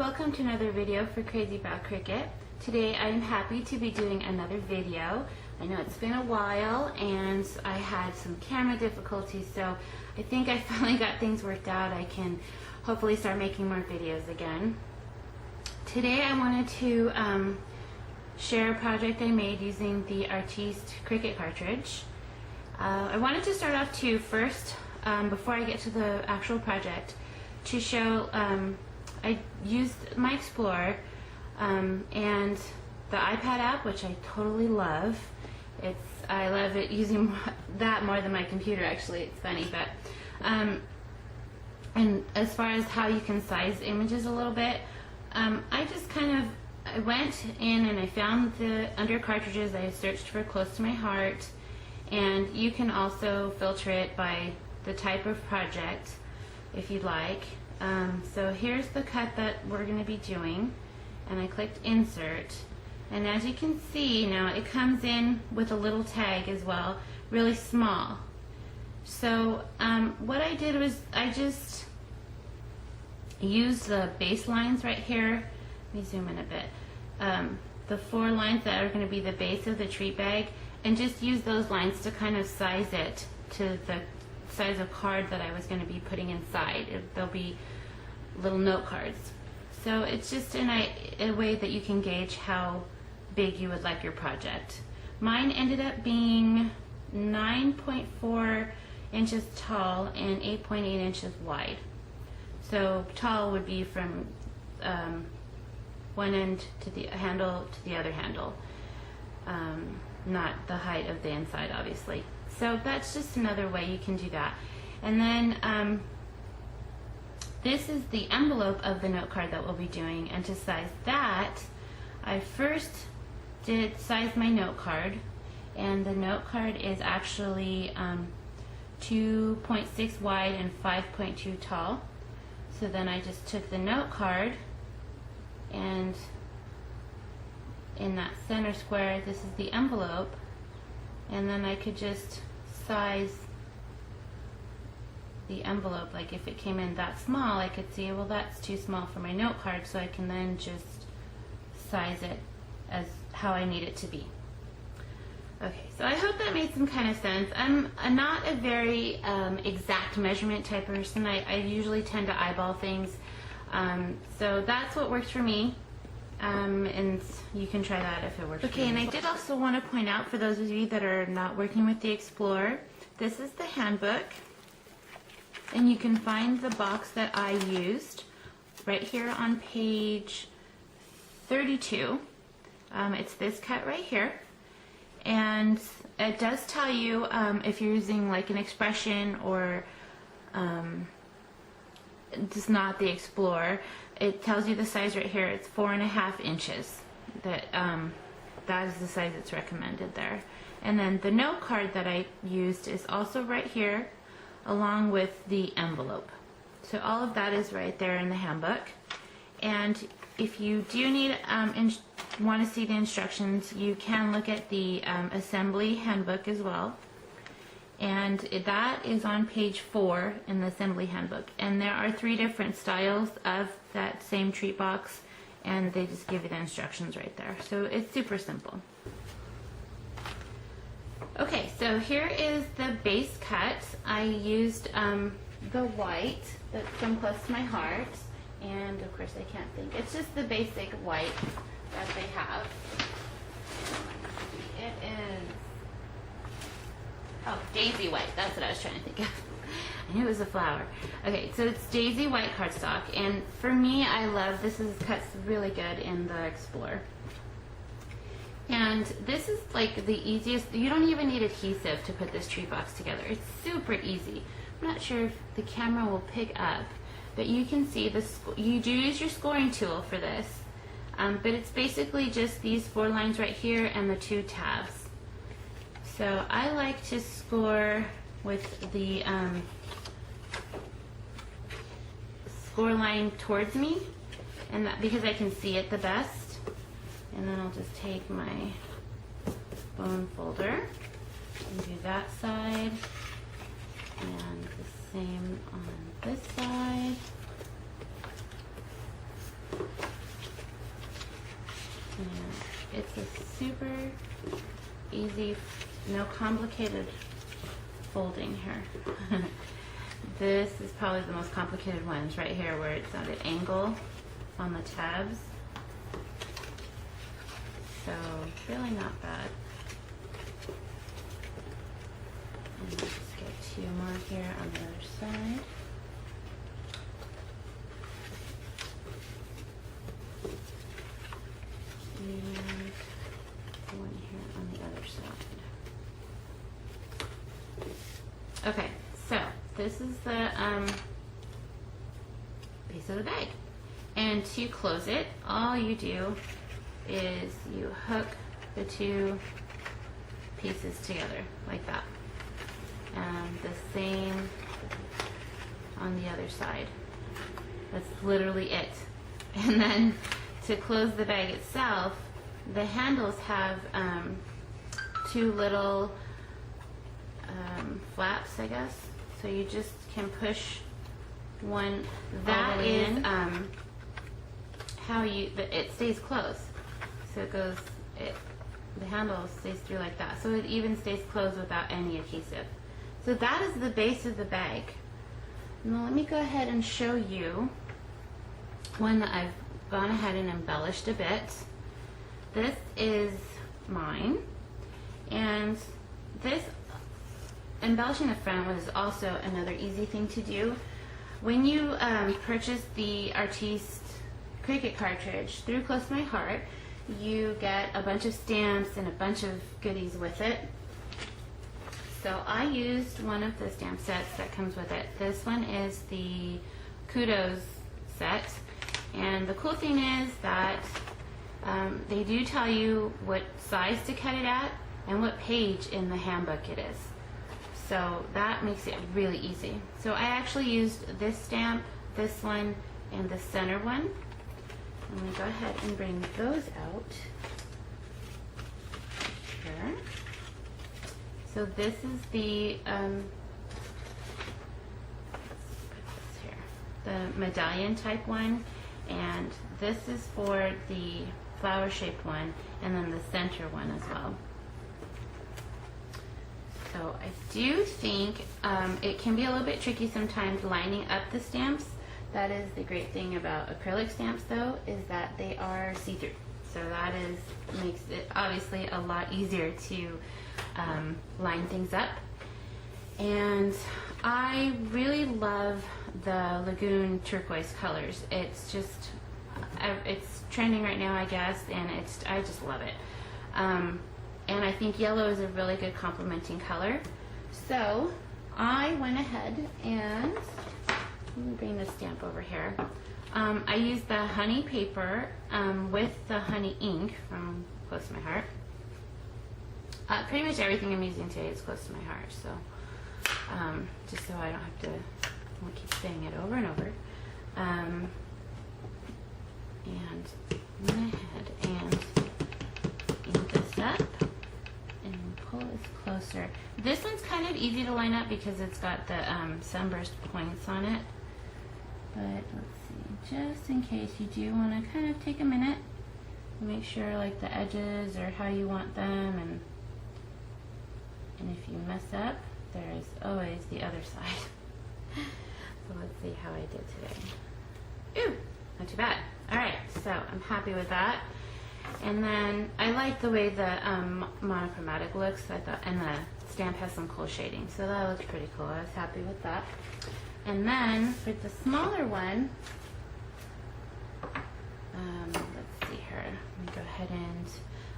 welcome to another video for Crazy About Cricut. Today I am happy to be doing another video. I know it's been a while and I had some camera difficulties, so I think I finally got things worked out. I can hopefully start making more videos again. Today I wanted to share a project I made using the Artiste Cricut Cartridge. I wanted to start off first, before I get to the actual project, to show I used my Explorer and the iPad app, which I totally love. I love it using that more than my computer, actually. It's funny, but and as far as how you can size images a little bit, I just I went in and I found under cartridges I searched for close to my heart, and you can also filter it by the type of project if you'd like. So here's the cut that we're going to be doing, and I clicked insert, and as you can see now it comes in with a little tag as well, really small. So what I did was I just used the base lines right here. Let me zoom in a bit. The 4 lines that are going to be the base of the treat bag, and just use those lines to kind of size it to the size of card that I was going to be putting inside. There'll be little note cards. So it's just a way that you can gauge how big you would like your project. Mine ended up being 9.4 inches tall and 8.8 inches wide. So tall would be from one end to the handle to the other handle, not the height of the inside, obviously. So that's just another way you can do that. And then this is the envelope of the note card that we'll be doing, and to size that, I first did size my note card, and the note card is actually 2.6 wide and 5.2 tall. So then I just took the note card, and in that center square, this is the envelope, and then I could just size the envelope. Like if it came in that small, I could see, well, that's too small for my note card, so I can then just size it as how I need it to be. Okay, so I hope that made some kind of sense. I'm not a very exact measurement type person. I usually tend to eyeball things, so that's what works for me. And you can try that if it works. Okay, and I did also want to point out, for those of you that are not working with the Explorer, this is the handbook, and you can find the box that I used right here on page 32. It's this cut right here, and it does tell you if you're using like an expression or just not the Explorer. It tells you the size right here. It's 4.5 inches. That is the size that's recommended there. And then the note card that I used is also right here, along with the envelope. So all of that is right there in the handbook. And if you do need want to see the instructions, you can look at the assembly handbook as well. And that is on page 4 in the assembly handbook. And there are 3 different styles of that same treat box, and they just give you the instructions right there. So it's super simple. Okay, so here is the base cut. I used the white that's from close to my heart, and of course I can't think. It's just the basic white that they have. It is, oh, Daisy White, that's what I was trying to think of. I knew it was a flower. Okay, so it's Daisy White Cardstock, and for me, I love, this cuts really good in the Explorer. And this is like the easiest, you don't even need adhesive to put this tree box together. It's super easy. I'm not sure if the camera will pick up, but you can see you do use your scoring tool for this, but it's basically just these 4 lines right here and the 2 tabs. So I like to score with the score line towards me, and that because I can see it the best. And then I'll just take my bone folder and do that side, and the same on this side. it's a super easy, no complicated folding here. This is probably the most complicated ones right here, where it's at an angle on the tabs. So really not bad. And let's just get 2 more here on the other side. And one here on the other side. Okay, so this is the base of the bag. And to close it, all you do is you hook the 2 pieces together like that. And the same on the other side. That's literally it. And then to close the bag itself, the handles have 2 little flaps, I guess. So you just can push one. That is how it stays closed. So it goes, the handle stays through like that. So it even stays closed without any adhesive. So that is the base of the bag. Now let me go ahead and show you one that I've gone ahead and embellished a bit. This is mine, and this embellishing the front was also another easy thing to do. When you purchase the Artiste Cricut Cartridge through Close to My Heart, you get a bunch of stamps and a bunch of goodies with it. So I used one of the stamp sets that comes with it. This one is the Kudos set, and the cool thing is that they do tell you what size to cut it at and what page in the handbook it is. So that makes it really easy. So I actually used this stamp, this one, and the center one. I'm going to go ahead and bring those out here. So this is the, let's put this here, the medallion type one, and this is for the flower shaped one, and then the center one as well. So I do think it can be a little bit tricky sometimes lining up the stamps. That is the great thing about acrylic stamps, though, is that they are see-through. So that makes it obviously a lot easier to line things up. And I really love the Lagoon turquoise colors. It's just, it's trending right now, I guess, and I just love it. And I think yellow is a really good complementing color. So I went ahead and, let me bring this stamp over here. I used the honey paper with the honey ink from Close to My Heart. Pretty much everything I'm using today is close to my heart, so just so I don't have to keep saying it over and over. And I went ahead and ink this up and pull this closer. This one's kind of easy to line up because it's got the sunburst points on it. But let's see, just in case you do want to kind of take a minute, make sure like the edges are how you want them, and if you mess up, there is always the other side. So let's see how I did today. Ooh, not too bad. All right, so I'm happy with that. And then I like the way the monochromatic looks. I thought, and the stamp has some cool shading, so that looks pretty cool. I was happy with that. And then for the smaller one, let's see here. Let me go ahead and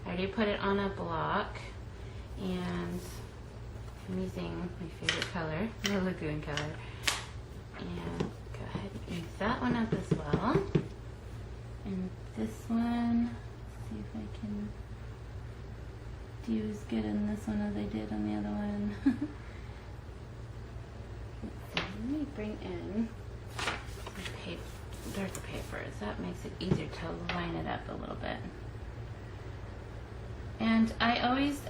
I already put it on a block, and I'm using my favorite color, the Lagoon color, and go ahead and ink that one up as well. And this one, let's see if I can do as good in this one as I did on the other one. Let me bring in some paper, there's the papers. That makes it easier to line it up a little bit. And I always,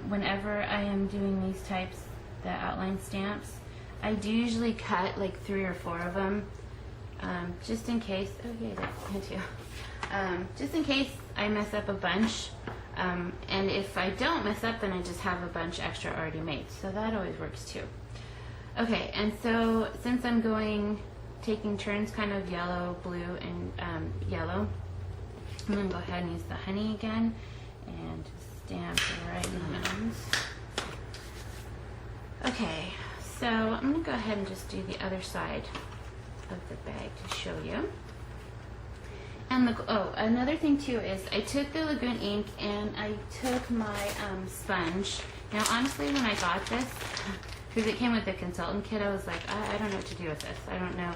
whenever I am doing these types, the outline stamps, I do usually cut like 3 or 4 of them just in case. Oh yeah, that's too. Just in case I mess up a bunch, and if I don't mess up, then I just have a bunch extra already made. So that always works too. Okay, and so since I'm taking turns, kind of yellow, blue, and yellow, I'm gonna go ahead and use the honey again and stamp right in the middle. Okay, so I'm gonna go ahead and just do the other side of the bag to show you. And another thing too is I took the Lagoon Ink and I took my sponge. Now honestly, when I got this, because it came with the consultant kit, I was like, I don't know what to do with this. I don't know.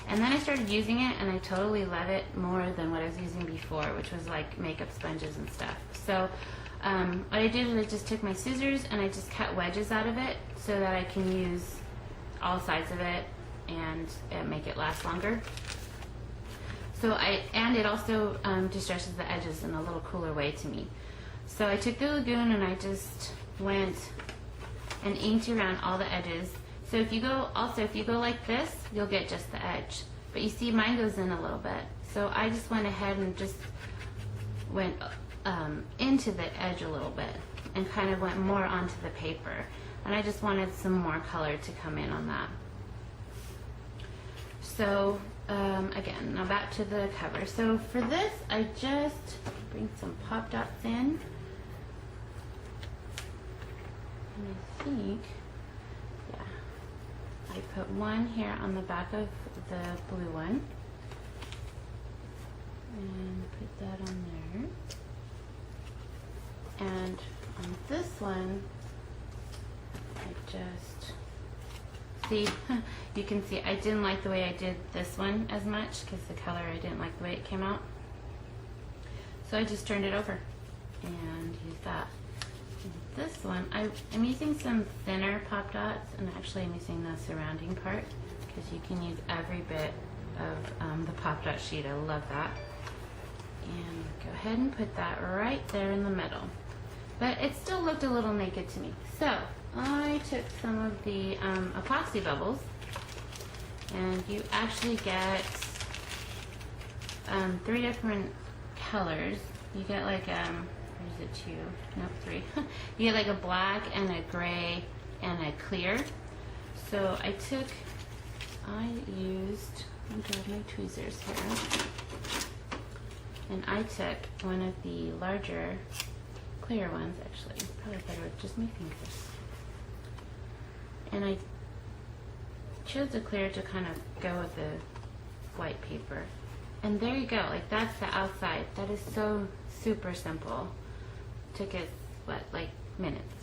And then I started using it and I totally love it more than what I was using before, which was like makeup sponges and stuff. So what I did is I just took my scissors and I just cut wedges out of it so that I can use all sides of it and make it last longer. And it also distresses the edges in a little cooler way to me. So I took the Lagoon and I just went and inked around all the edges. So if you go like this, you'll get just the edge. But you see mine goes in a little bit. So I just went ahead and just went into the edge a little bit and kind of went more onto the paper. And I just wanted some more color to come in on that. So again, now back to the cover. So for this, I just bring some pop dots in. And I think, yeah, I put one here on the back of the blue one. And put that on there. And on this one, I just, see, you can see I didn't like the way I did this one as much because the color, I didn't like the way it came out. So I just turned it over and used that. And this one, I'm using some thinner pop dots, and actually I'm using the surrounding part because you can use every bit of the pop dot sheet. I love that. And go ahead and put that right there in the middle. But it still looked a little naked to me. So I took some of the Epoxy Bubbles, and you actually get 3 different colors. You get like, or is it 2? Nope, 3. You get like a black and a gray and a clear. So I used, let me grab my tweezers here. And I took one of the larger clear ones, actually. Probably better with just my fingers. And I chose the clear to kind of go with the white paper. And there you go, like that's the outside. That is so super simple. Took us, what, like minutes.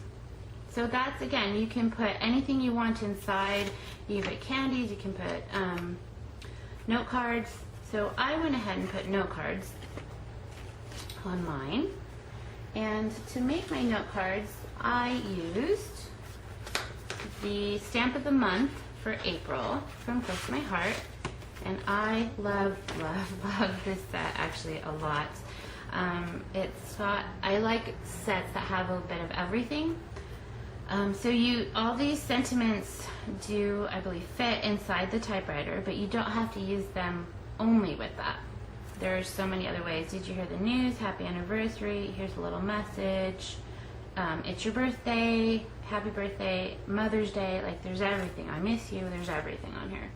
So that's, again, you can put anything you want inside. You can put candies, you can put note cards. So I went ahead and put note cards on mine. And to make my note cards, I used the stamp of the month for April from Close to My Heart. And I love, love, love this set actually a lot. I like sets that have a bit of everything. So all these sentiments do, I believe, fit inside the typewriter, but you don't have to use them only with that. There's so many other ways. Did you hear the news? Happy anniversary. Here's a little message. It's your birthday. Happy birthday. Mother's Day. Like, there's everything. I miss you. There's everything on here.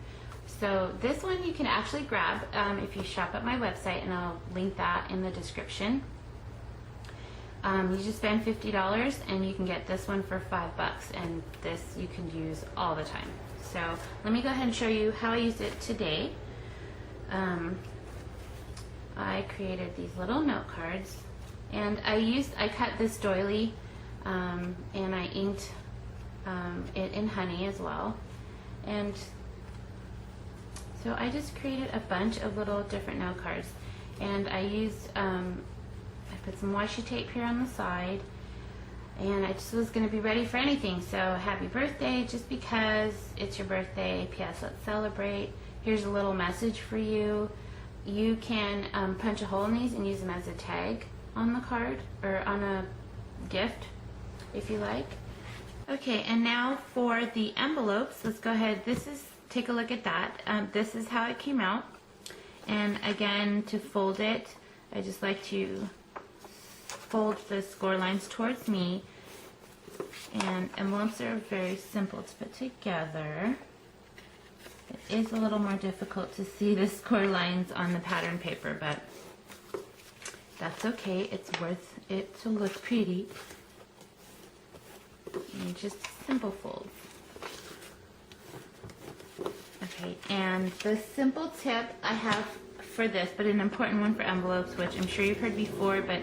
So this one you can actually grab if you shop at my website, and I'll link that in the description. You just spend $50 and you can get this one for $5, and this you can use all the time. So let me go ahead and show you how I used it today. I created these little note cards, and I cut this doily and I inked it in honey as well. And so I just created a bunch of little different note cards, and I used I put some washi tape here on the side, and I just was going to be ready for anything. So happy birthday, just because it's your birthday. P.S. Let's celebrate. Here's a little message for you. You can punch a hole in these and use them as a tag on the card or on a gift if you like. Okay, and now for the envelopes, let's go ahead. Take a look at that. This is how it came out. And again, to fold it, I just like to fold the score lines towards me. And envelopes are very simple to put together. It is a little more difficult to see the score lines on the pattern paper, but that's okay. It's worth it to look pretty. And just simple folds. Okay, and the simple tip I have for this, but an important one for envelopes, which I'm sure you've heard before, but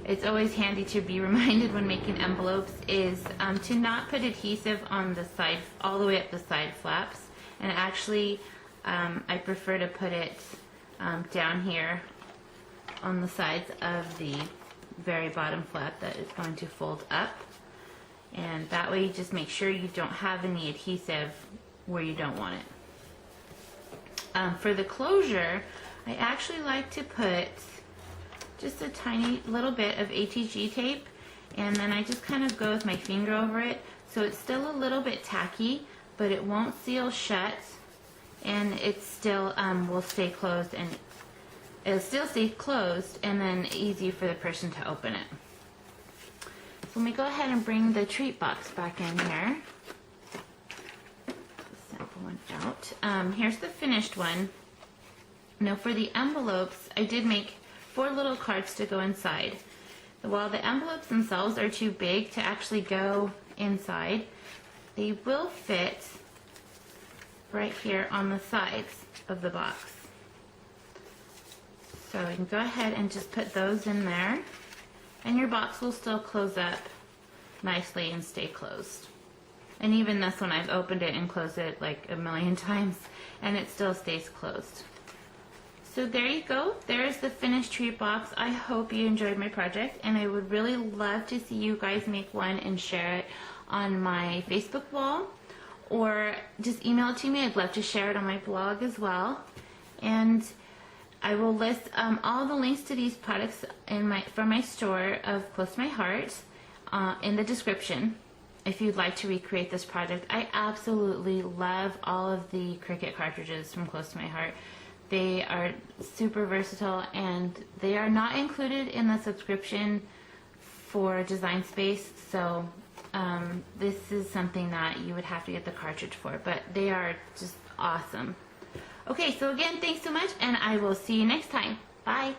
it's always handy to be reminded when making envelopes, is to not put adhesive on the side, all the way up the side flaps. And actually, I prefer to put it down here on the sides of the very bottom flap that is going to fold up. And that way you just make sure you don't have any adhesive where you don't want it. For the closure, I actually like to put just a tiny little bit of ATG tape, and then I just kind of go with my finger over it, so it's still a little bit tacky, but it won't seal shut, and it still will stay closed, and it'll still stay closed, and then easy for the person to open it. So let me go ahead and bring the treat box back in here. Sample one out. Here's the finished one. Now for the envelopes, I did make 4 little cards to go inside. While the envelopes themselves are too big to actually go inside, they will fit right here on the sides of the box. So you can go ahead and just put those in there, and your box will still close up nicely and stay closed. And even this one, I've opened it and closed it like a million times, and it still stays closed. So there you go. There's the finished treat box. I hope you enjoyed my project, and I would really love to see you guys make one and share it on my Facebook wall, or just email it to me. I'd love to share it on my blog as well. And I will list all the links to these products from my store of Close to My Heart in the description if you'd like to recreate this project. I absolutely love all of the Cricut cartridges from Close to My Heart. They are super versatile, and they are not included in the subscription for Design Space, so this is something that you would have to get the cartridge for, but they are just awesome. Okay, so again, thanks so much, and I will see you next time. Bye.